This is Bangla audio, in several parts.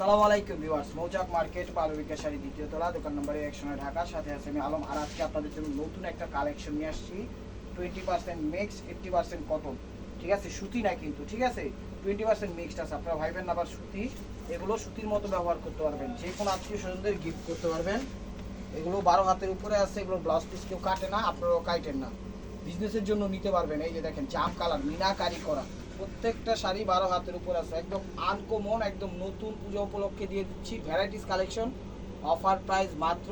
আসসালামু আলাইকুম ভিউয়ার্স, মৌচাক মার্কেট পালবিকা শাড়ি দ্বিতীয় তলা, দোকান নম্বর 109 ঢাকা। সাথে আছে আমি আলম। আর আজকে আপনাদের জন্য নতুন একটা কালেকশন নিয়ে আসছি। 20% মিক্স, 80% কটন। ঠিক আছে, সুতি না কিন্তু, ঠিক আছে 20% মিক্সড আছে। আপনারা ভাইবেন না আবার সুতি, এগুলো সুতির মতো ব্যবহার করতে পারবেন, যে কোনো আত্মীয় স্বজনদের গিফট করতে পারবেন। এগুলো 12 হাতের উপরে আছে, এগুলো ব্লাউজ পিস কেউ কাটে না, আপনারাও কাটেন না, বিজনেসের জন্য নিতে পারবেন। এই যে দেখেন জাম কালার মিনাকারি করা, প্রত্যেকটা শাড়ি 12 হাতের উপর আছে, একদম আনকমন, একদম নতুন, পূজা উপলক্ষে দিয়ে দিচ্ছি ভ্যারাইটিস কালেকশন। অফার প্রাইস মাত্র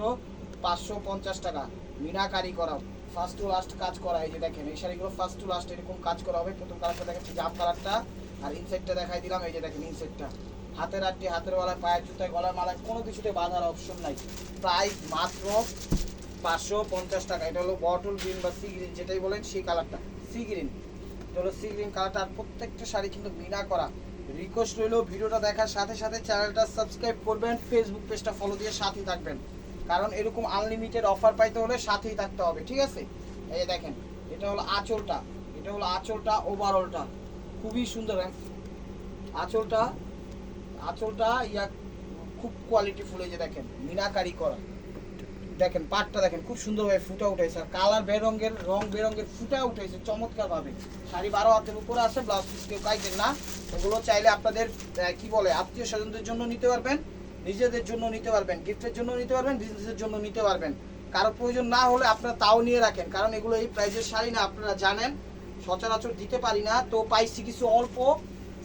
550 টাকা। মিনাকারি করা, ফার্স্ট টু লাস্ট কাজ করা। এই যে দেখেন এই শাড়িগুলো ফার্স্ট টু লাস্ট এরকম কাজ করা হবে। প্রথম কালারটা দেখাচ্ছি জাম কালারটা, আর ইনসেটটা দেখাই দিলাম। এই যে দেখেন ইনসেটটা, হাতের আটটি, হাতের বেলায়, পায়ের জুতায়, গলার মালায়, কোনো কিছুতে বাঁধার অপশন নাই। প্রাইস মাত্র 550 টাকা। এটা হলো বটল গ্রিন বা সি গ্রিন যেটাই বলেন, সেই কালারটা সি গ্রিন, এটা হলো সি গ্রিন কালারটা। আর প্রত্যেকটা শাড়ি কিন্তু মিনা করা। রিকোয়েস্ট রইল ভিডিওটা দেখার সাথে সাথে চ্যানেলটা সাবস্ক্রাইব করবেন, ফেসবুক পেজটা ফলো দিয়ে সাথেই থাকবেন, কারণ এরকম আনলিমিটেড অফার পাইতে হলে সাথেই থাকতে হবে, ঠিক আছে। এই দেখেন এটা হলো আঁচলটা, এটা হলো আঁচলটা, ওভারঅলটা খুবই সুন্দর। আঁচলটা আঁচলটা ইয়া খুব কোয়ালিটি ফুল। এই যে দেখেন মিনাকারি করা, দেখেন পাটটা দেখেন খুব সুন্দরভাবে ফুটা উঠেছে, আর কালার বেরঙের, রং বেরঙের ফুটা উঠেছে চমৎকার ভাবে। শাড়ি 12 হাতের উপরে আছে, ব্লাউজ পিস কেউ কাইটেন না। এগুলো চাইলে আপনাদের কি বলে আত্মীয় স্বজনদের জন্য নিতে পারবেন, নিজেদের জন্য নিতে পারবেন, গিফটের জন্য নিতে পারবেন, বিজনেসের জন্য নিতে পারবেন। কারো প্রয়োজন না হলে আপনারা তাও নিয়ে রাখেন, কারণ এগুলো এই প্রাইজের শাড়ি না, আপনারা জানেন সচরাচর দিতে পারি না। তো পাইছি কিছু অল্প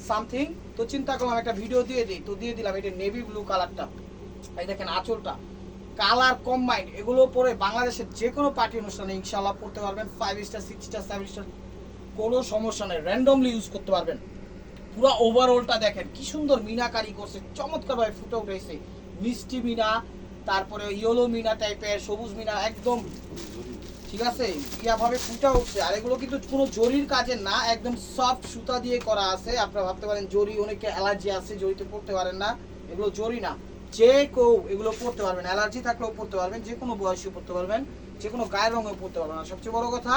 সামথিং, তো চিন্তা করলাম একটা ভিডিও দিয়ে দিই, তো দিয়ে দিলাম। এটা নেভি ব্লু কালারটা, এই দেখেন আঁচলটা, কালার কম্বাইন্ড। এগুলো পরে বাংলাদেশের যে কোনো পার্টি অনুষ্ঠানে ইনশাআল্লাহ পড়তে পারবেন। 5 স্টার, 6 স্টার, 7 স্টার, কোনো সমস্যা নেই, র্যান্ডমলি ইউজ করতে পারবেন। পুরো ওভারঅলটা দেখেন কি সুন্দর মিনাকারি করছে, চমৎকারভাবে ফুটে উঠেছে। মিষ্টি মিনা, তারপরে ইয়েলো মিনা টাইপের, সবুজ মিনা, একদম ঠিক আছে ইয়াভাবে ফুটে উঠছে। আর এগুলো কিন্তু কোনো জরির কাজের না, একদম সফট সুতা দিয়ে করা আছে। আপনারা ভাবতে পারেন জরি, অনেকে অ্যালার্জি আছে, জরিতে পড়তে পারেন না, এগুলো জরি না, যে কেউ এগুলো পড়তে পারবেন, অ্যালার্জি থাকলেও পড়তে পারবেন, যে কোনো বয়সে পড়তে পারবেন, যে কোনো গায়ের রঙেও পড়তে পারবেন। আর সবচেয়ে বড় কথা,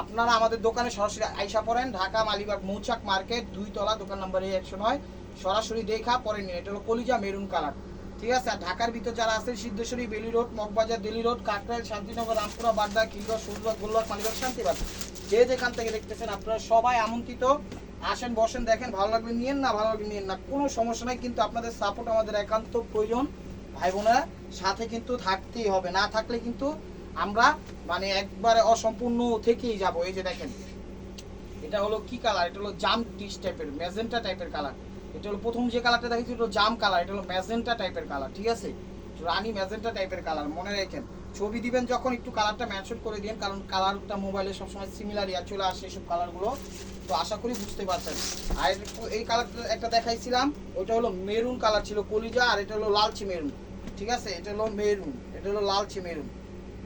আপনারা আমাদের দোকানে সরাসরি আইসা পড়েন, ঢাকা মালিবাগ মৌচাক মার্কেট 2 তলা, দোকান নাম্বার 109। সরাসরি দেখা পরে নিন। এটা হলো কলিজা মেরুন কালার, ঠিক আছে। আর ঢাকার ভিতর যারা আছেন, সিদ্ধেশ্বরী, বেলি রোড, মগবাজার, দিল্লি রোড, কাকরাইল, শান্তিনগর, রামপুরা, বাড্ডা, খিলগড়, সূর্যবাগ, গোলবাগ, মালিবাগ, শান্তিবাগ, যে যেখান থেকে দেখতেছেন আপনারা সবাই আমন্ত্রিত। আসেন, বসেন, দেখেন, ভালো লাগলে নিয়েন, না ভালো লাগলে নিয়েন না, কোনো সমস্যা নাই। কিন্তু আপনাদের সাপোর্ট আমাদের একান্ত প্রয়োজন ভাই বোনেরা, সাথে কিন্তু থাকতেই হবে, না থাকলে কিন্তু আমরা মানে একবারে অসম্পূর্ণ থেকেই যাব। এই যে দেখেন এটা হলো কি কালার, এটা হলো জাম টিস টাইপের, ম্যাজেন্টা টাইপের কালার। এটা হলো প্রথম যে কালারটা দেখেছি, এটা হলো জাম কালার, এটা হলো ম্যাজেন্টা টাইপের কালার, ঠিক আছে, রানী ম্যাজেন্টা টাইপের কালার। মনে রাখেন ছবি দিবেন যখন একটু কালারটা মেনশন করে দিন, কারণ কালারটা মোবাইলে সবসময় সিমিলার চলে আসে এইসব কালারগুলো, তো আশা করি বুঝতে পারছেন। আর এই কালারটা একটা দেখাইছিলাম, ওটা হলো মেরুন কালার ছিল, কলিজা। আর এটা হলো লালচি মেরুন, ঠিক আছে, এটা হলো মেরুন, এটা হলো লালচি মেরুন,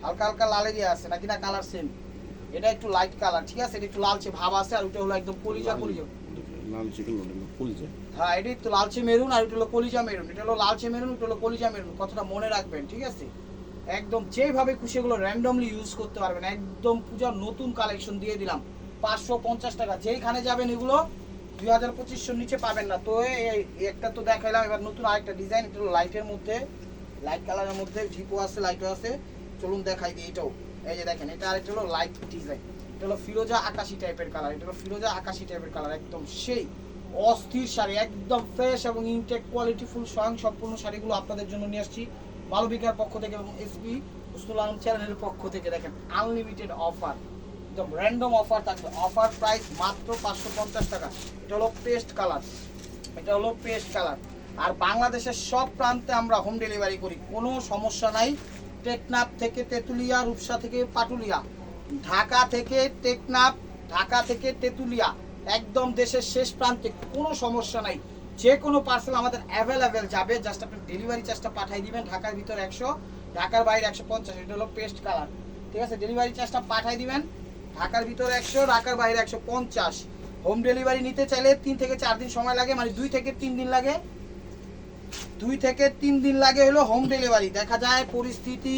হালকা হালকা লালে দিয়ে আছে নাকি না, কালার সেম। এটা একটু লাইট কালার, ঠিক আছে, এটা একটু লালচে ভাব আছে। আর ওটা হলো একদম কলিজা, কলিজা লালচে কলিজা। হ্যাঁ, এটা একটু লালচে মেরুন, আর এটা হলো কলিজা মেরুন। এটা হলো লালচে মেরুন, এটা হলো কলিজা মেরুন, কথাটা মনে রাখবেন, ঠিক আছে। একদম যেভাবে খুশি এগুলো র্যান্ডমলি ইউজ করতে পারবেন। একদম পূজার নতুন কালেকশন দিয়ে দিলাম 550 টাকা। যেইখানে যাবেন এগুলো 2000-2500 নিচে পাবেন না। তো এই একটা তো দেখাইলাম, এবার নতুন আরেকটা ডিজাইন, এটা হলো লাইটের মধ্যে, লাইট কালারের মধ্যে, ঝিপও আছে, লাইটও আছে। চলুন দেখাই দিই এটাও। এই যে দেখেন এটা আরেকটা হলো লাইট ডিজাইন, এটা হলো ফিরোজা আকাশি টাইপের কালার, এটা হলো ফিরোজা আকাশি টাইপের কালার। একদম সেই অস্থির শাড়ি, একদম ফ্রেশ এবং ইনটেক কোয়ালিটি ফুল স্বয়ং সম্পূর্ণ শাড়িগুলো আপনাদের জন্য নিয়ে আসছি মালবিকার পক্ষ থেকে এবং এসপি উসনুল আলম চ্যানেলের পক্ষ থেকে। দেখেন আনলিমিটেড অফার, একদম র্যান্ডম অফার থাকবে। অফার প্রাইস মাত্র 550 টাকা। এটা হলো পেস্ট কালার, এটা হলো পেস্ট কালার। আর বাংলাদেশের সব প্রান্তে আমরা হোম ডেলিভারি করি, কোনো সমস্যা নাই। টেকনাফ থেকে তেঁতুলিয়া, রূপসা থেকে পাটুলিয়া, ঢাকা থেকে টেকনাফ, ঢাকা থেকে তেঁতুলিয়া, একদম দেশের শেষ প্রান্তে, কোনো সমস্যা নাই। যে কোনো পার্সেল আমাদের অ্যাভেলেবেল যাবে, জাস্ট আপনি ডেলিভারি চার্জটা পাঠিয়ে দিবেন। ঢাকার ভিতর 100, ঢাকার বাইরে 150। এটা হলো পেস্ট কালার, ঠিক আছে। ডেলিভারি চার্জটা পাঠিয়ে দিবেন, ঢাকার ভিতর 100, ঢাকার বাইরে 150। হোম ডেলিভারি নিতে চাইলে 3 থেকে 4 দিন সময় লাগে, মানে 2 থেকে 3 দিন লাগে, 2 থেকে 3 দিন লাগে হলো হোম ডেলিভারি। দেখা যায় পরিস্থিতি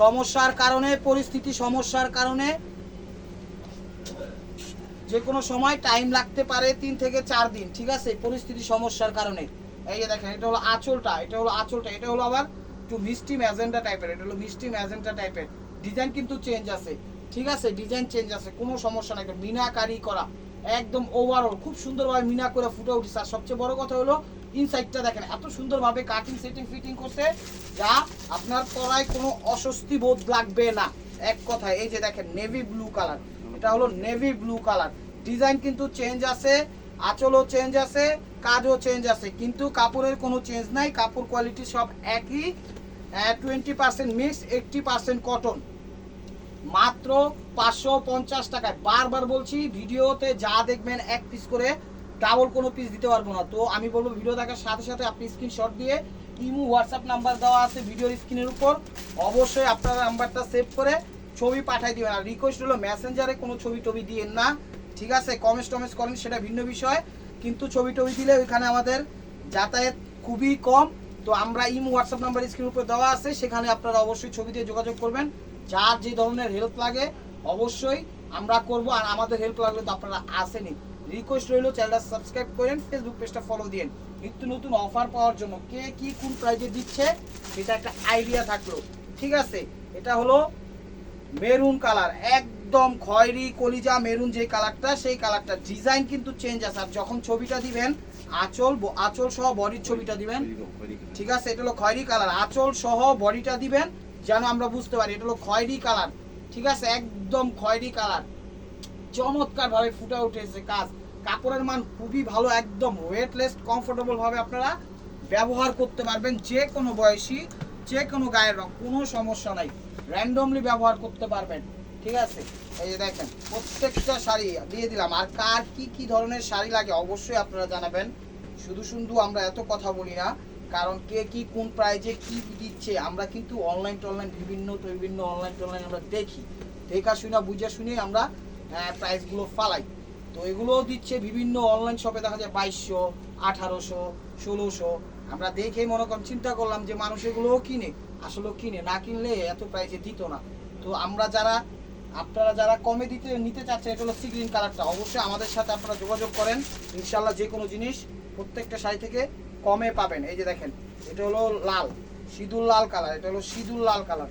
সমস্যার কারণে যে কোনো সময় টাইম লাগতে পারে 3 থেকে 4 দিন, ঠিক আছে, পরিস্থিতি সমস্যার কারণে। এই যে দেখেন এটা হলো আঁচলটা, এটা হলো আঁচলটা, এটা হলো আবার একটু মিষ্টি ম্যাজেন্টা টাইপের, এটা হলো মিষ্টি ম্যাজেন্টা টাইপের। ডিজাইন কিন্তু চেঞ্জ আছে, ঠিক আছে, ডিজাইন চেঞ্জ আছে, কোনো সমস্যা নাই। মিনাকারি করা একদম ওভারঅল খুব সুন্দরভাবে মিনা করে ফুটে উঠেছে। আর সবচেয়ে বড় কথা হলো ইনসাইডটা দেখেন এত সুন্দরভাবে কাটিং সেটিং ফিটিং করছে, যা আপনার পরায় কোনো অস্বস্তি বোধ লাগবে না এক কথায়। এই যে দেখেন নেভি ব্লু কালার, এটা হলো নেভি ব্লু কালার। ডিজাইন কিন্তু চেঞ্জ আছে, আঁচলও চেঞ্জ আছে, কাজও চেঞ্জ আছে, কিন্তু কাপড়ের কোনো চেঞ্জ নাই। কাপড় কোয়ালিটি সব একই, 20% মিক্স, 80% কটন। মাত্র 550 টাকায়। বারবার বলছি ভিডিওতে যা দেখবেন এক পিস করে, ডাবল কোনো পিস দিতে পারবো না। তো আমি বলবো ভিডিও দেখার সাথে সাথে আপনি স্ক্রিনশট দিয়ে ইমো হোয়াটসঅ্যাপ নাম্বার দেওয়া আছে ভিডিওর স্ক্রিনের উপর, অবশ্যই আপনার নাম্বারটা সেভ করে ছবি পাঠিয়ে দিবেন। আর রিকোয়েস্ট হলো মেসেঞ্জারে কোনো ছবি টবি দিয়েন না, ঠিক আছে? কমেন্টস টমেন্টস করেন সেটা ভিন্ন বিষয়, কিন্তু ছবি টবি দিলে ওইখানে আমাদের যাতায়াত খুবই কম। তো আমরা ইমো হোয়াটসঅ্যাপ নাম্বার স্ক্রিনের উপর দেওয়া আছে, সেখানে আপনারা অবশ্যই ছবি দিয়ে যোগাযোগ করবেন। যার যে ধরনের হেল্প লাগে অবশ্যই আমরা করব, আর আমাদের হেল্প লাগলে তো আপনারা আসেনি। রিকোয়েস্ট রইল চ্যানেলটা সাবস্ক্রাইব করেন, ফেসবুক পেজটা ফলো দিন, নিত্য নতুন অফার পাওয়ার জন্য। কে কি কোন প্রাইজে দিচ্ছে সেটা একটা আইডিয়া থাকলো, ঠিক আছে? এটা হলো মেরুন কালার, একদম খয়েরি কলিজা মেরুন যে কালারটা, সেই কালারটা। ডিজাইন কিন্তু চেঞ্জ আছে। আর যখন ছবিটা দিবেন আঁচল সহ বডির ছবিটা দিবেন, ঠিক আছে? এটা হলো খয়েরি কালার, আঁচল সহ বডিটা দিবেন যেন আমরা বুঝতে পারি এটা হলো খয়েরি কালার, ঠিক আছে? একদম খয়েরি কালার, চমৎকার ভাবে ফুটে উঠেছে কাজ। কাপড়ের মান খুবই ভালো, একদম ওয়েটলেস, কমফোর্টেবল ভাবে আপনারা ব্যবহার করতে পারবেন। যে কোনো বয়সী, যে কোনো গায়ের রং, কোনো সমস্যা নাই, র্যান্ডমলি ব্যবহার করতে পারবেন, ঠিক আছে? এই যে দেখেন প্রত্যেকটা শাড়ি দিয়ে দিলাম। আর কার কি কি ধরনের শাড়ি লাগে অবশ্যই আপনারা জানাবেন। শুধু শুধু আমরা এত কথা বলি না, কারণ কে কি কোন প্রাইজে কি দিচ্ছে আমরা কিন্তু অনলাইন টনলাইন বিভিন্ন অনলাইন আমরা দেখি, দেখা শুনে বুঝে শুনে আমরা প্রাইসগুলো ফালাই। তো এগুলো দিচ্ছে বিভিন্ন অনলাইন শপে, দেখা যায় 2200, 1800, 1600। আমরা দেখে মনে করেন চিন্তা করলাম যে মানুষ এগুলোও কিনে, আসলে কিনে না, কিনলে এত প্রাইসে দিত না। তো আমরা আপনারা যারা কমে নিতে চাচ্ছেন, এটা হলো সি গ্রিন কালারটা, অবশ্যই আমাদের সাথে আপনারা যোগাযোগ করেন, ইনশাল্লাহ যে কোনো জিনিস প্রত্যেকটা শাড়ি থেকে কমে পাবেন। এই যে দেখেন এটা হলো লাল, সিঁদুর লাল কালার, এটা হলো সিঁদুর লাল কালার,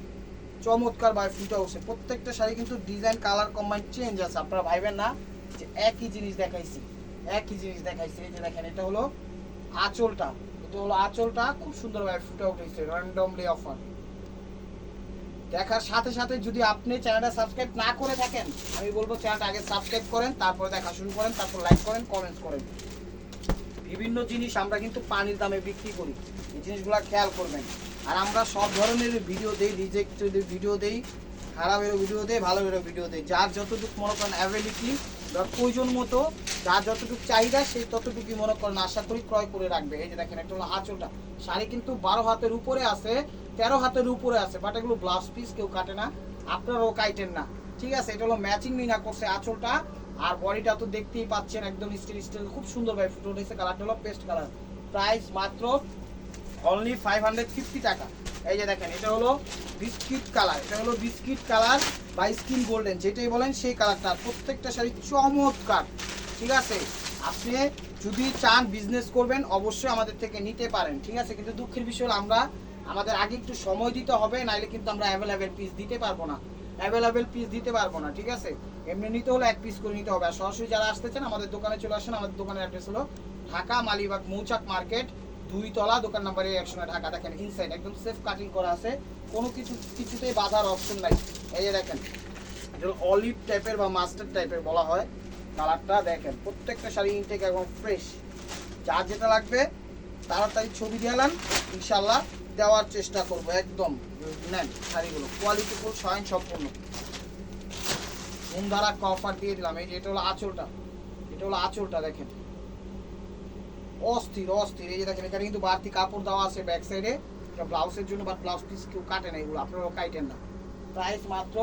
চমৎকার ভাই ফুটে উঠছে। প্রত্যেকটা শাড়ি কিন্তু ডিজাইন কালার কম্বাইন চেঞ্জ আছে, আপনারা ভাইবেন না যে একই জিনিস দেখাইছি। এই যে দেখেন এটা হলো আঁচলটা, খুব সুন্দরভাবে ফুটে উঠেছে, র্যান্ডমলি অফার। দেখার সাথে সাথে যদি আপনি চ্যানেলটা সাবস্ক্রাইব না করে থাকেন, আমি বলবো চ্যানেলটা আগে সাবস্ক্রাইব করেন, তারপরে দেখা শুরু করেন, তারপর লাইক করেন, কমেন্টস করেন। বিভিন্ন জিনিস আমরা কিন্তু পানির দামে বিক্রি করি, এই জিনিসগুলো খেয়াল করবেন। আর আমরা সব ধরনের ভিডিও দেই, রিজেক্টেড ভিডিও দেই, খারাপেরও ভিডিও দেই, ভালোবেরও ভিডিও দেই। যার যতটুকু মনে করেন অ্যাভেলিটি বা প্রয়োজন মতো, যার যতটুকু চাহিদা সেই ততটুকুই মনে করেন আশা করি ক্রয় করে রাখবে। এই যে দেখেন একটা হলো আঁচলটা, শাড়ি কিন্তু 12 হাতের উপরে আছে, 13 হাতের উপরে আছে, বাট এগুলো ব্লাউজ পিস কেউ কাটে না, আপনারাও কাটেন না, ঠিক আছে? এটা হলো ম্যাচিং মিনা করছে আঁচলটা, আর বডিটা তো দেখতেই পাচ্ছেন একদম স্টিল খুব সুন্দরভাবে ফুটে উঠেছে। কালারটা হলো পেস্ট কালার, প্রাইস মাত্র অনলি 550 টাকা। এই যে দেখেন এটা হলো বিস্কিট কালার বা স্কিন গোল্ডেন, যেটাই বলেন সেই কালারটা। প্রত্যেকটা শাড়ি চমৎকার, ঠিক আছে? আপনি যদি চান বিজনেস করবেন অবশ্যই আমাদের থেকে নিতে পারেন, ঠিক আছে? কিন্তু দুঃখের বিষয় হলো আমাদের আগে একটু সময় দিতে হবে, নাইলে কিন্তু আমরা অ্যাভেলেবেল পিস দিতে পারবো না, ঠিক আছে? এমনি নিতে হলে এক পিস করে নিতে হবে। আর সরাসরি যারা আসতে চান আমাদের দোকানে চলে আসেন। আমাদের দোকানের অ্যাড্রেস হলো ঢাকা মালিবাগ মৌচাক মার্কেট, 2 তলা, দোকান নাম্বার 109, ঢাকা। দেখেন ইনসাইড একদম সেফ কাটিং করা আছে, কোনো কিছুতেই বাধার অপশন নাই। এই যে দেখেন এটা অলিভ টাইপের বা মাস্টার্ড টাইপের বলা হয় কালারটা। দেখেন প্রত্যেকটা শাড়ি ইনটেক একদম ফ্রেশ, যার যেটা লাগবে তাড়াতাড়ি ছবি দিলাম, ইনশাল্লাহ দেওয়ার চেষ্টা করব। একদম নেন শাড়িগুলো কোয়ালিটি ফুল, স্বয়ং সম্পূর্ণ ধুমধারা অফার দিয়ে দিলাম। এই যে এটা হলো আঁচলটা, দেখেন অস্থির। এই যে দেখেন এখানে কিন্তু বাড়তি কাপড় দেওয়া আছে ব্যাক সাইডে, এটা ব্লাউজের জন্য, বাট ব্লাউজ পিস কেউ কাটে না, এগুলো আপনারাও কাটেন না। প্রাইস মাত্র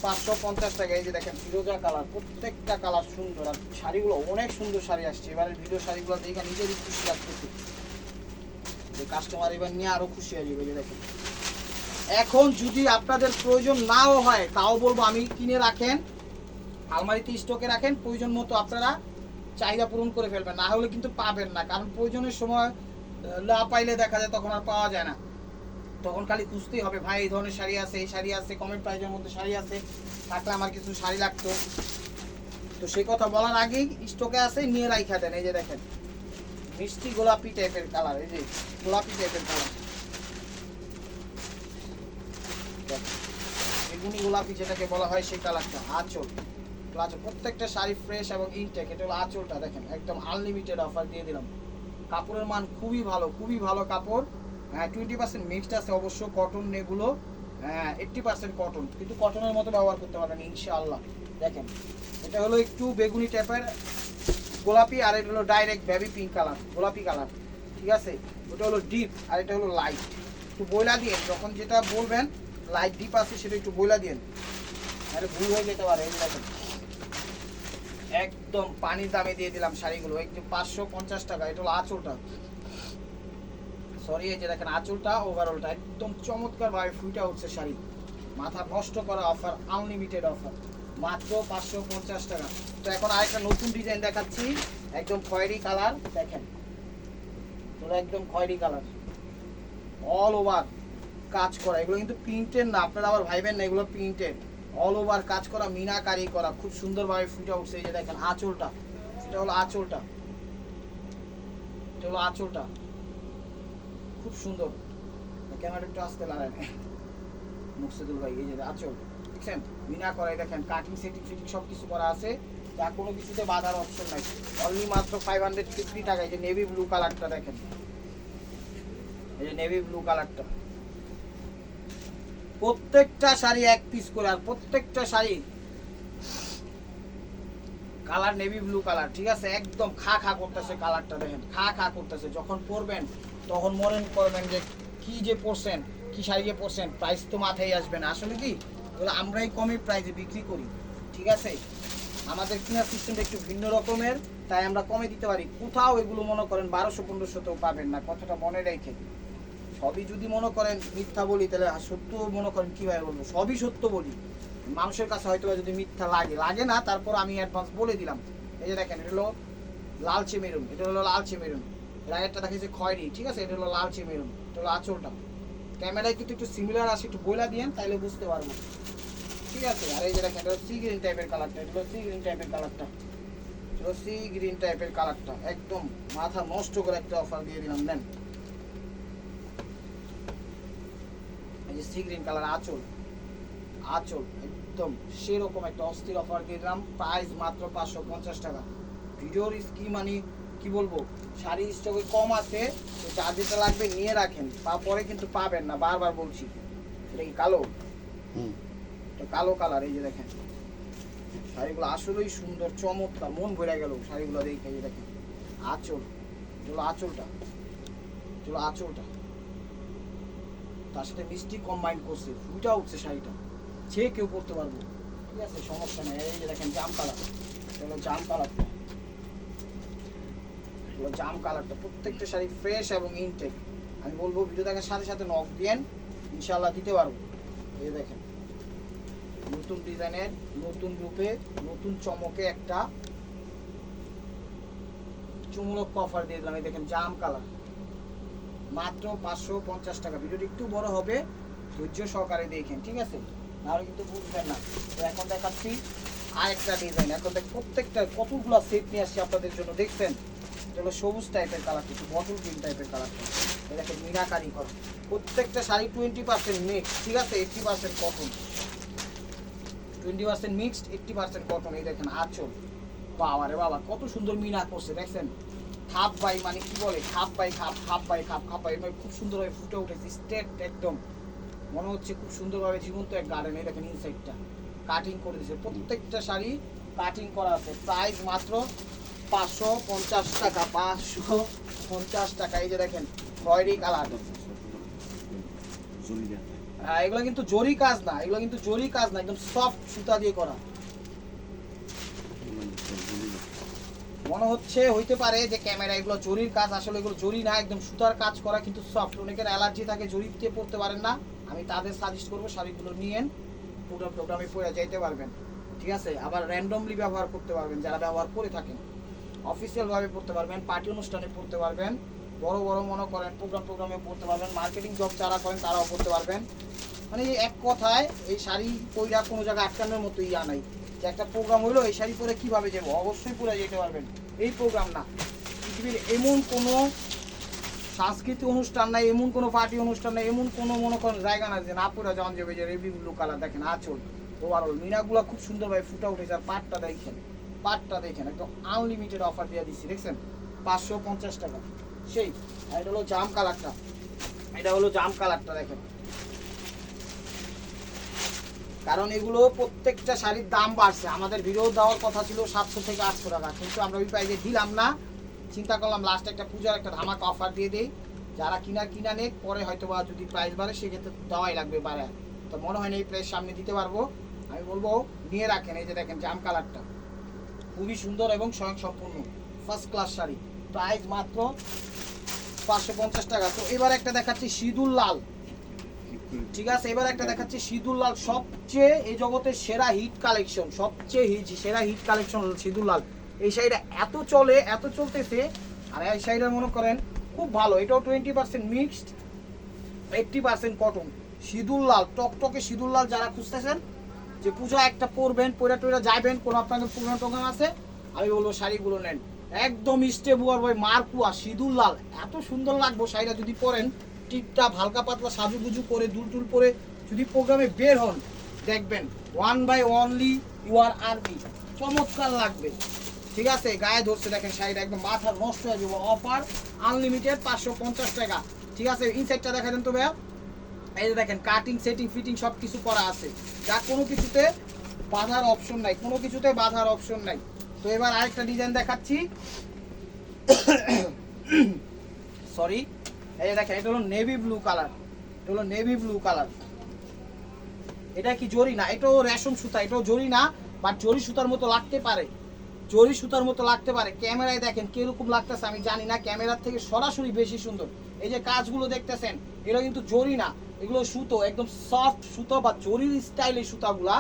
550 টাকা। এই যে দেখেন ফিরোজা কালার, প্রত্যেকটা কালার সুন্দর, আর শাড়িগুলো অনেক সুন্দর শাড়ি আসছে। এবারের ভিডিও শাড়িগুলো দেখে নিজেরই খুশি লাগতেছে, যে কাস্টমার এবার নিয়ে আরো খুশি হয়ে যাবে। দেখেন এখন যদি আপনাদের প্রয়োজন নাও হয় তাও বলবো আমি কিনে রাখেন, আলমারিতে স্টকে রাখেন, প্রয়োজন মতো আপনারা চাহিদা পূরণ করে ফেলবেন, না হলে কিন্তু পাবেন না। কারণ প্রয়োজনের সময় না পাইলে দেখা যায় তখন আর পাওয়া যায় না, তখন খালি খুঁজতেই হবে, ভাই এই ধরনের শাড়ি আছে, এই শাড়ি আছে, কমেন্ট প্রাইজের মধ্যে শাড়ি আছে, থাকলে আমার কিছু শাড়ি লাগতো। তো সেই কথা বলার আগেই স্টকে আছে, নিয়ে রাইখা দেন। এই যে দেখেন মিষ্টি গোলাপি টাইপের কালার, এই যে গোলাপি টাইপের কালার, বেগুনি গোলাপি যেটাকে বলা হয় সেই কালারটা। আঁচল, প্রত্যেকটা শাড়ি ফ্রেশ এবং ইনটেক। এটা হলো আঁচলটা, দেখেন একদম আনলিমিটেড অফার দিয়ে দিলাম। কাপড়ের মান খুবই ভালো, খুবই ভালো কাপড়। 20% মিক্সড আছে অবশ্য, কটন এগুলো 80% কটন, কিন্তু কটনের মতো ব্যবহার করতে পারবেন ইনশাআল্লাহ। দেখেন এটা হলো একটু বেগুনি টাইপের গোলাপি, আর এটা হলো ডাইরেক্ট বেবি পিঙ্ক কালার, গোলাপি কালার, ঠিক আছে। ওটা হলো ডিপ আর এটা হলো লাইট। একটু বইলা দিয়ে যখন যেটা বলবেন লাইট ডিপ আছে সেটা একটু বইলা দিন, তাহলে ভুল হয়ে যেতে পারে। এই দেখেন একদম পানির দামে দিয়ে দিলাম শাড়িগুলো, একদম 550 টাকা। এটা হলো আঁচলটা, সরি এই যে দেখেন আঁচলটা, ওভারঅলটা একদম চমৎকার ভাবে ফুটে উঠছে শাড়ি। মাথা নষ্ট করা অফার, আনলিমিটেড অফার, মাত্র 550 টাকা। তো এখন আরেকটা নতুন ডিজাইন দেখাচ্ছি, একদম খয়েরি কালার। দেখেন তোরা একদম খয়েরি কালার, অল ওভার কাজ করা। এগুলো কিন্তু প্রিন্টেড না, আপনারা আবার ভাইবেন না এগুলো প্রিন্টেড। অল ওভার কাজ করা, মিনাকারি করা, খুব সুন্দরভাবে ফুটে উঠছে। এই যে দেখেন আঁচলটা, এটা হলো আঁচলটা, এটা হলো আঁচলটা, খুব সুন্দর। ক্যামেরা একটু আসতে লাগে মুকসিদুল ভাই। এই যে আঁচল দেখছেন মিনা করা, দেখেন কাটিং সেটিং ফিটিং সব কিছু করা আছে, যা কোনো কিছুতে বাধার অপশন নাই। অনলি মাত্র 550 টাকা। এই যে নেভি ব্লু কালারটা দেখেন, এই যে নেভি ব্লু কালারটা, প্রত্যেকটা শাড়ি এক পিস করে, আর প্রত্যেকটা sari colour navy blue colour, ঠিক আছে। একদম খা খা করতেছে কালারটা, দেখেন খা খা করতেছে। যখন পরবেন তখন মনে করবেন যে কি যে পরছেন, কি শাড়ি যে পরছেন, প্রাইস তো মাথায় আসবে না। আসলে কি বলে আমরাই কমে প্রাইসে বিক্রি করি, ঠিক আছে। আমাদের কেনার সিস্টেমটা একটু ভিন্ন রকমের, তাই আমরা কমে দিতে পারি। কোথাও এগুলো মনে করেন 1200-1500তেও পাবেন না, কথাটা মনে রেখে। সবই যদি মনে করেন মিথ্যা বলি, তাহলে সত্য মনে করেন কীভাবে বলবো, সবই সত্য বলি। মানুষের কাছে হয়তো যদি মিথ্যা লাগে না, তারপর আমি অ্যাডভান্স বলে দিলাম। এই যে দেখেন এটা হলো লালচে মেরুন, এটা হলো লালচে মেরুন, এর আগেরটা দেখেছে খয়েরি, ঠিক আছে। এটা হলো লালচে মেরুন, এটা হলো আঁচলটা। ক্যামেরায় কিন্তু একটু সিমিলার আসে, একটু বইলা দিয়েন তাইলে বুঝতে পারবো, ঠিক আছে। আর এই যে দেখেন এটা হলো সি গ্রিন টাইপের কালারটা, এটা হলো সি গ্রিন টাইপের কালারটা, এটা হলো সি গ্রিন টাইপের কালারটা। একদম মাথা নষ্ট করে একটা অফার দিয়ে দিলাম, নেন। এই যে সি গ্রিন কালার আঁচল, আঁচল একদম সেরকম একটা অস্থির অফার দিয়ে দিলাম। প্রাইস মাত্র 550 টাকা। ভিডিওর মানে কি বলবো, শাড়ি স্টকে কম আছে, তো যার যেটা লাগবে নিয়ে রাখেন, পরে কিন্তু পাবেন না, বারবার বলছি। এটা কি কালো? এটা কালো কালার। এই যে দেখেন শাড়িগুলো আসলেই সুন্দর, চমৎকার, মন ভরে গেল শাড়িগুলো দেখে। এই যে দেখেন আঁচল, এগুলো আঁচলটা, এগুলো আঁচলটা, তার সাথে মিষ্টি কম্বাইন করছে, ফুটা উঠছে শাড়িটা, যে কেউ পরতে পারবো, ঠিক আছে, সমস্যা নেই। এই যে দেখেন জাম কালার, এটা জাম কালারটা, এগুলো জাম কালারটা। প্রত্যেকটা শাড়ি ফ্রেশ এবং ইনটেক। আমি বলবো ভিডিও দেখার সাথে সাথে নক দিয়েন, ইনশাল্লাহ দিতে পারবো। এই দেখেন নতুন ডিজাইনের, নতুন রূপে, নতুন চমকে একটা চুমুলক অফার দিয়ে দিলাম। এই দেখেন জাম কালার, মাত্র 550 টাকা। ভিডিওটি একটু বড় হবে, ধৈর্য সহকারে দেখেন, ঠিক আছে, নাহলে কিন্তু বুঝবেন না। তো এখন দেখাচ্ছি আরেকটা ডিজাইন। এখন দেখ প্রত্যেকটা কতগুলো সেট নিয়ে আসছি আপনাদের জন্য, দেখছেন। এটা হলো সবুজ টাইপের কালারটা, একটু বটল গ্রিন টাইপের কালারটা। এই দেখেন মিনাকারি করা, প্রত্যেকটা শাড়ি 20% মিক্স, ঠিক আছে, 80% কটন। 20% mixed, 80% cotton. এই দেখেন আঁচল, বাবা রে বাবা কত সুন্দর মিনা করছে, দেখছেন। খাপ বাই মানে কি বলে, খাপ বাই খাপ, খাপ বাই খাপ, খাপ বাই খুব সুন্দরভাবে ফুটে উঠেছে, স্ট্রেট একদম মনে হচ্ছে খুব সুন্দরভাবে জীবন্ত এক গার্ডেন। এই দেখেন ইনসাইডটা কাটিং করে দিয়েছে, প্রত্যেকটা শাড়ি কাটিং করা আছে। প্রাইস মাত্র 550 টাকা, 550 টাকা। এই যে দেখেন খয়েরি কালার, এগুলো কিন্তু জরি কাজ না, এগুলো কিন্তু জরি কাজ না, একদম সফট সুতা দিয়ে করা। মনে হচ্ছে হইতে পারে যে ক্যামেরা এগুলো জরির কাজ, আসলে এগুলো জরি না, একদম সুতার কাজ করা, কিন্তু সফট। অনেকের অ্যালার্জি থাকে, জরিতে পড়তে পারেন না, আমি তাদের সাজেস্ট করবো শাড়িগুলো নিয়েন, প্রোগ্রামে পরে যাইতে পারবেন, ঠিক আছে। আবার র্যান্ডমলি ব্যবহার করতে পারবেন যারা ব্যবহার করে থাকেন। অফিসিয়াল ভাবে পড়তে পারবেন, পার্টি অনুষ্ঠানে পড়তে পারবেন, বড় বড় মনে করেন প্রোগ্রামে পড়তে পারবেন, মার্কেটিং জব যারা করেন তারাও পড়তে পারবেন। মানে এই এক কথায় এই শাড়ি পইরা কোনো জায়গায় আটকানোর মতো ইয়া নাই যে একটা প্রোগ্রাম হইলো এই শাড়ি পরে কিভাবে যাবো, অবশ্যই পরে যেতে পারবেন। এই প্রোগ্রাম না, পৃথিবীর এমন কোনো সাংস্কৃতিক অনুষ্ঠান নাই, এমন কোনো পার্টি অনুষ্ঠান নাই, এমন কোনো মনে করেন জায়গা না যে না পরে যাওয়া যাবে। যে রেভি ব্লু কালার দেখেন, আঁচল ওভারঅল মিনাগুলো খুব সুন্দরভাবে ফুটে উঠেছে। আর পাটটা দেখেন একদম আনলিমিটেড অফার দিয়ে দিচ্ছি, দেখছেন 550 টাকা সেই। আর এটা হলো জাম কালারটা, দেখেন। কারণ এগুলো প্রত্যেকটা শাড়ির দাম বাড়ছে, আমাদের ভিডিও দেওয়ার কথা ছিল 700 থেকে 800 টাকা, কিন্তু আমরা ওই প্রাইজে দিলাম না। চিন্তা করলাম লাস্ট একটা পূজার একটা ধামাকা অফার দিয়ে দেই, যারা কিনা নেক পরে হয়তো বা যদি প্রাইস বাড়ে সেক্ষেত্রে দেওয়াই লাগবে বাড়ে। তো মনে হয় না এই প্রাইস সামনে দিতে পারবো, আমি বলবো নিয়ে রাখেন। এই যে দেখেন জাম কালারটা খুবই সুন্দর এবং স্বয়ংসম্পূর্ণ ফার্স্ট ক্লাস শাড়ি, প্রাইস মাত্র 550 টাকা। তো এবার একটা দেখাচ্ছি সিঁদুর লাল, ঠিক আছে, এবার একটা দেখাচ্ছি সিঁদুর লাল, সবচেয়ে এই জগতের সেরা হিট কালেকশন, সেরা হিট কালেকশন সিঁদুর লাল। এই শাড়িটা এত চলতেছে, আর এই শাড়িটা মনে করেন খুব ভালো। এটাও 20% মিক্সড, 80% কটন। সিঁদুর লাল, টকটকে সিঁদুর লাল যারা খুঁজতেছেন যে পূজা একটা পরবেন, পরে টরে যাবেন, কোনো আপনাদের প্রোগ্রাম আছে, আমি বলবো শাড়িগুলো নেন। একদম স্টেবুয়ার বই মারকুয়া সিঁদুর লাল, এত সুন্দর লাগবে শাড়িটা যদি পরেন, টিপটা হালকা পাতলা সাজুগুজু করে দুল পরে যদি প্রোগ্রামে বের হন, দেখবেন one by only you are army, চমৎকার লাগবে। ঠিক আছে, গায়ে ধরছে দেখেন শাড়িটা একদম মাথা নষ্ট হয়ে যাবে। অফার আনলিমিটেড 550 টাকা। ঠিক আছে, ইনসাইডটা দেখা দেন তো ভাইয়া। এই যে দেখেন কাটিং সেটিং ফিটিং সব কিছু করা আছে, যা কোনো কিছুতে বাধার অপশন নাই। তো এবার আরেকটা ডিজাইন দেখাচ্ছি, সরি, এই যে দেখেন এটা হলো নেভি ব্লু কালার, এটা কি জরি না, এটাও রেশম সুতা, এটাও জরি না, বাট জরি সুতার মতো লাগতে পারে। ক্যামেরায় দেখেন কিরকম লাগতেছে আমি জানি না, ক্যামেরার থেকে সরাসরি বেশি সুন্দর। এই যে কাজগুলো দেখতেছেন, এটা কিন্তু জরি না, এগুলো সুতো, একদম সফট সুতো বা জরির স্টাইল। এই সুতাগুলা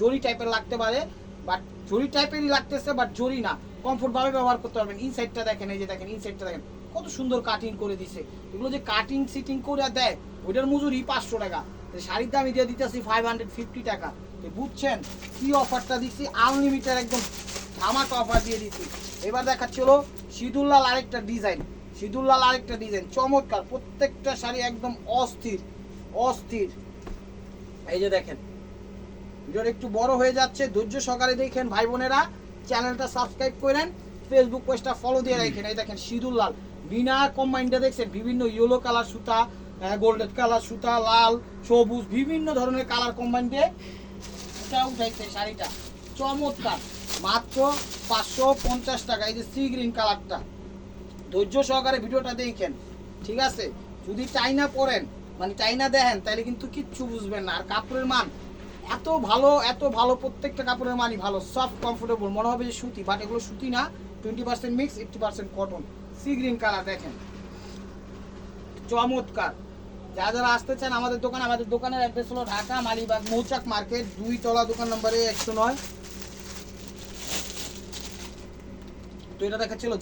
জরি টাইপের লাগতে পারে, বাট জরি টাইপেরই লাগতেছে, বাট জরি না, কমফোর্ট ভাবে ব্যবহার করতে পারবেন। ইনসাইডটা দেখেন, এই যে দেখেন ইনসাইডটা দেখেন কত সুন্দর কাটিং করে দিছে। এগুলো যে কাটিং সিটিং করে দেয় ওইটার মজুরি 500 টাকা, শাড়ির দাম দিয়ে দিতেছি 550 টাকা। বুঝছেন কি অফারটা দিচ্ছি, আনলিমিটেড একদম ধামাকা অফার দিয়ে দিচ্ছি। এবার দেখাচ্ছি হলো সিঁদুর লাল আরেকটা ডিজাইন, চমৎকার, প্রত্যেকটা শাড়ি একদম অস্থির। এই যে দেখেন ভিডিওটা একটু বড় হয়ে যাচ্ছে, ধৈর্য সহকারে দেখেন ভাই বোনেরা, চ্যানেলটা সাবস্ক্রাইব করেন, ফেসবুক পেজটা ফলো দিয়ে রাখেন। এই দেখেন সিঁদুর লাল বিনা কম্বাইনটা দেখছেন, বিভিন্ন ইয়েলো কালার সুতা, গোল্ডেন কালার সুতা, লাল সবুজ বিভিন্ন ধরনের কালার কম্বাইন দিয়ে উঠাইছে শাড়িটা, চমৎকার, মাত্র 550 টাকা। এই যে সি গ্রিন কালারটা, ধৈর্য সহকারে ভিডিওটা দেখেন, ঠিক আছে। যদি চাইনা পরেন মানে চাইনা দেখেন তাহলে কিন্তু কিচ্ছু বুঝবেন না। আর কাপড়ের মান এত ভালো, প্রত্যেকটা কাপড়ের মানই ভালো, সফট কমফোর্টেবল, মনে হবে যে সুতি, বাট এগুলো সুতি না, 20% mix, 80% cotton. Sea green colour দেখেন, চমৎকার। যারা আসতে চান আমাদের দোকানের অ্যাড্রেস হলো ঢাকা মালিবাগ মৌচাক মার্কেট, 2 তলা, দোকান নম্বরে 109। তো এটা দেখাচ্ছিল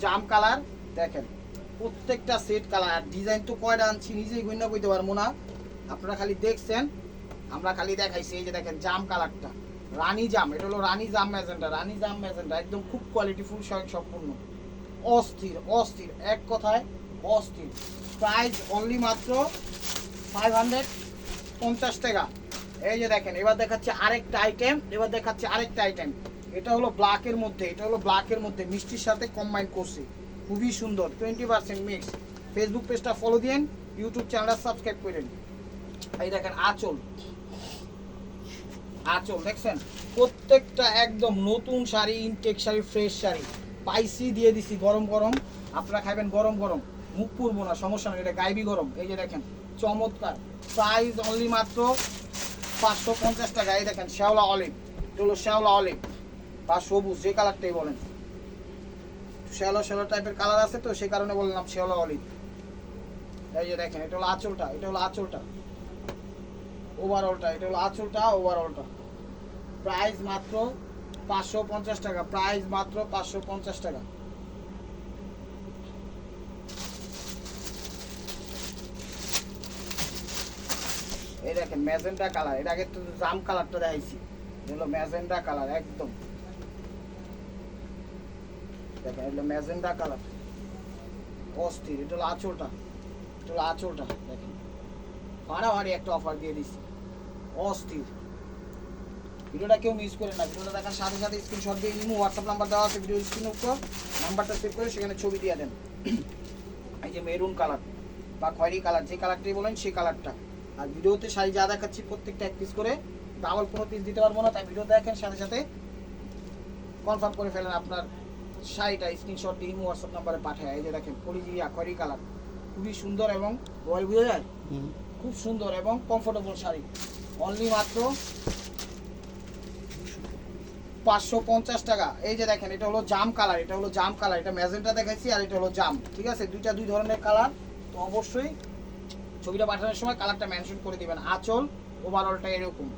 জাম কালার, দেখেন প্রত্যেকটা সেট কালার। আর ডিজাইন তো কয়টা আনছি নিজেই গণ্য করতে পারবো না, আপনারা খালি দেখছেন, আমরা খালি দেখাইছি। এই যে দেখেন জাম কালারটা, রানী জাম, এটা হলো রানী জাম ম্যাজেন্টা, একদম খুব কোয়ালিটিফুল, সম্পূর্ণ অস্থির, এক কথায় অস্থির। প্রাইস অনলি মাত্র 550 টাকা। এই যে দেখেন এবার দেখাচ্ছে আরেকটা আইটেম, এটা হলো ব্ল্যাকের মধ্যে, মিষ্টির সাথে কম্বাইন করছি, খুবই সুন্দর, 20% মিক্স। ফেসবুক পেজটা ফলো দিন, ইউটিউব চ্যানেলটা সাবস্ক্রাইব করেন। এই দেখেন আঁচল দেখছেন, প্রত্যেকটা একদম নতুন sari, intact sari, fresh sari, spicy দিয়ে দিছি, গরম আপনারা খাইবেন, গরম মুখ পুরবো না, সমস্যা নেই, এটা গাইবি গরম। এই যে দেখেন চমৎকার, প্রাইস অনলি মাত্র 550 টাকা। এই দেখেন শ্যাওলা অলিভ, এটা হলো শ্যাওলা অলিভ বা সবুজ, যে কালারটাই বলেন, শ্যাওলা টাইপের কালার আছে তো সেই কারণে বললাম শ্যাওলা অলিভ। এই যে দেখেন এটা হলো আঁচলটা, ওভারঅলটা, প্রাইস মাত্র 550 টাকা, প্রাইস মাত্র 550 টাকা। এই দেখেন ম্যাজেন্টা কালার, এর আগে তো জাম কালারটা দেখাইছি, হলো ম্যাজেন্টা কালার একদম। দেখেন এটা ম্যাজেন্টা কালার, অস্থির। এটা হলো আঁচলটা, এটা হলো আঁচলটা দেখেন, বাড়াবাড়ি একটা অফার দিয়ে দিচ্ছি, অস্থির। ভিডিওটা কেউ মিস করেন না, ভিডিওটা দেখার সাথে সাথে স্ক্রিনশট দিয়ে নিন, হোয়াটসঅ্যাপ নাম্বার দেওয়া আছে ভিডিও স্ক্রিনের উপর, নাম্বারটা সেভ করে সেখানে ছবি দিয়ে দেন। এই যে মেরুন কালার বা খয়েরি কালার, যে কালারটাই বলেন সেই কালারটা। আর ভিডিওতে শাড়ি যা দেখাচ্ছি প্রত্যেকটা এক পিস করে, ডাবল কোনো পিস দিতে পারবো না, তাই ভিডিও দেখেন সাথে সাথে কনফার্ম করে ফেলেন আপনার শাড়িটা, স্ক্রিনশট দিয়ে হোয়াটসঅ্যাপ নাম্বারে পাঠায়। এই যে দেখেন কলিজিয়া খয়েরি কালার, খুবই সুন্দর এবং রয়্যাল বোঝা যায়, খুব সুন্দর এবং কমফোর্টেবল শাড়ি। অনলি মাত্র 550 টাকা। এই যে দেখেন এটা হলো জাম কালার, এটা হলো জাম কালার, এটা ম্যাজেন্টা দেখাইছি আর এটা হলো জাম, ঠিক আছে, দুই ধরনের কালার। তো অবশ্যই ছবিটা পাঠানোর সময় কালারটা মেনশন করে দিবেন। আঁচল ওভারঅলটা এরকম,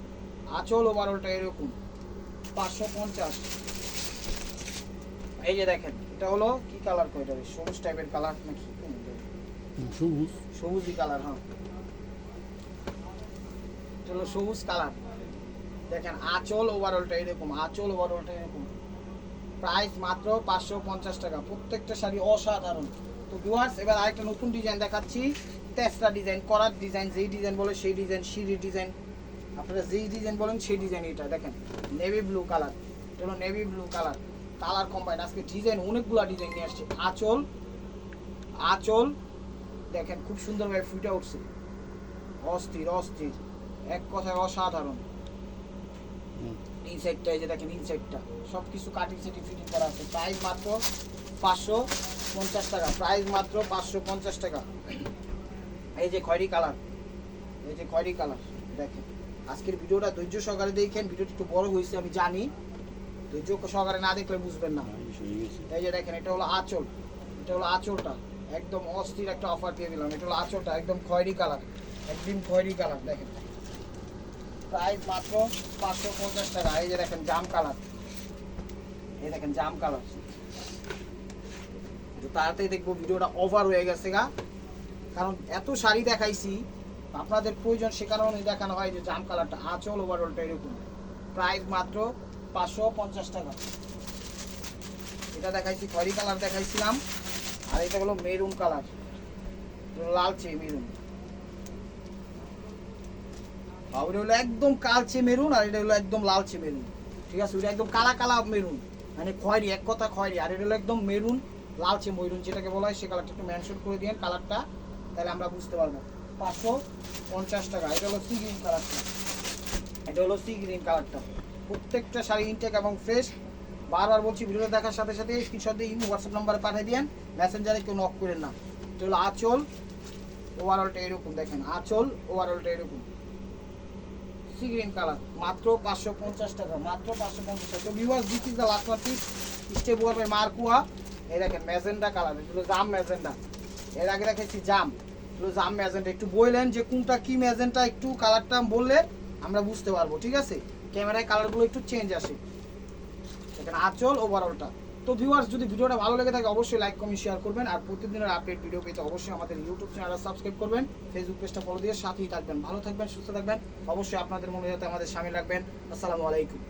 আঁচল ওভারঅলটা এরকম, 550। এই যে দেখেন এটা হলো কি কালার কয়টা, সবুজ টাইপের কালার নাকি, সবুজ, সবুজই কালার, হ্যাঁ এটা হলো সবুজ কালার। দেখেন আঁচল ওভারঅলটা এরকম, আঁচল ওভারঅলটা এরকম, প্রাইস মাত্র 550 টাকা। প্রত্যেকটা শাড়ি অসাধারণ। তো ভিউয়ার্স এবার আরেকটা নতুন ডিজাইন দেখাচ্ছি, তেসরা ডিজাইন, করার ডিজাইন, যেই ডিজাইন বলে সেই ডিজাইন, সিঁড়ি ডিজাইন, আপনারা যেই ডিজাইন বলেন সেই ডিজাইন। এটা দেখেন নেভি ব্লু কালার, এটা হলো navy blue colour, colour combine. আজকে ডিজাইন অনেকগুলো ডিজাইন নিয়ে আসছে। আঁচল, আঁচল দেখেন খুব সুন্দরভাবে ফুটে উঠছে, অস্থির অস্থির, এক কথায় অসাধারণ। ইনসাইডটা এই যে দেখেন, ইনসাইডটা সব কিছু কাটিং সেটিং ফিটিং করা আছে। প্রাইস মাত্র 550 টাকা, প্রাইস মাত্র 550 টাকা। এই যে খয়েরি কালার, এই যে খয়েরি কালার দেখেন। আজকের ভিডিওটা ধৈর্য সহকারে দেখেন, ভিডিওটা একটু বড় হয়েছে আমি জানি, ধৈর্য সহকারে না দেখলে বুঝবেন না। এই যে দেখেন এটা হলো আঁচল, এটা হলো আঁচলটা, একদম অস্থির একটা অফার দিয়ে দিলাম। এটা হলো আঁচলটা, একদম খয়েরি কালার, একদম খয়েরি কালার দেখেন, প্রাইস মাত্র 550 টাকা। এই যে দেখেন জাম কালার, এই দেখেন জাম কালার। তাড়াতাড়ি দেখবো, ভিডিওটা ওভার হয়ে গেছে গা, কারণ এত শাড়ি দেখাইছি, আপনাদের প্রয়োজন সে কারণে দেখানো হয়। যে জাম কালারটা, আঁচল ওভারঅলটা এরকম, প্রাইস মাত্র 550 টাকা। এটা দেখাইছি খয়েরি কালার দেখাইছিলাম, আর এটা হলো মেরুন কালার, লালচে মেরুন। আর ওটা হলো একদম কালচে মেরুন, আর এটা হলো একদম লালচে মেরুন, ঠিক আছে, ওটা একদম কালা কালা মেরুন, মানে খয়েরি, এক কথা খয়েরি। আর এটা হলো একদম মেরুন, লালচে ময়ূরন যেটাকে বলা হয়, সে কালারটা একটু মেনশন করে দিন কালারটা, তাহলে আমরা বুঝতে পারবো। 550 টাকা। এটা হলো সি গ্রিন কালারটা, এটা হলো সি গ্রিন কালারটা। প্রত্যেকটা শাড়ি ইনটেক এবং ফ্রেশ। বারবার বলছি, ভিডিওটা দেখার সাথে সাথে স্ক্রিনশট দিয়ে হোয়াটসঅ্যাপ নাম্বারে পাঠিয়ে দিন, মেসেঞ্জারে কেউ নক করেন না। এটা হলো আঁচল ওভারঅলটা এরকম, দেখেন আঁচল ওভারঅলটা এরকম, সি গ্রিন কালার, মাত্র 550 টাকা, মাত্র 550 টাকা। তো viewers, this is the last one piece, step wear by মার্কুয়া। এই দেখেন ম্যাজেন্টা কালার, এগুলো জাম ম্যাজেন্টা, এর আগে রেখেছি জাম, এগুলো জাম ম্যাজেন্টা। একটু বললেন যে কোনটা কি ম্যাজেন্টা, একটু কালারটা বললে আমরা বুঝতে পারবো, ঠিক আছে, ক্যামেরায় কালারগুলো একটু চেঞ্জ আসে। দেখেন আঁচল ওভারঅলটা। তো ভিউয়ার্স, যদি ভিডিওটা ভালো লেগে থাকে অবশ্যই লাইক কমেন্ট শেয়ার করবেন, আর প্রতিদিনের আপডেট ভিডিও পেতে অবশ্যই আমাদের ইউটিউব চ্যানেলটা সাবস্ক্রাইব করবেন, ফেসবুক পেজটা ফলো দিয়ে সাথেই থাকবেন। ভালো থাকবেন, সুস্থ থাকবেন, অবশ্যই আপনাদের মনে যাতে আমাদের সামিল রাখবেন। আসসালামু আলাইকুম।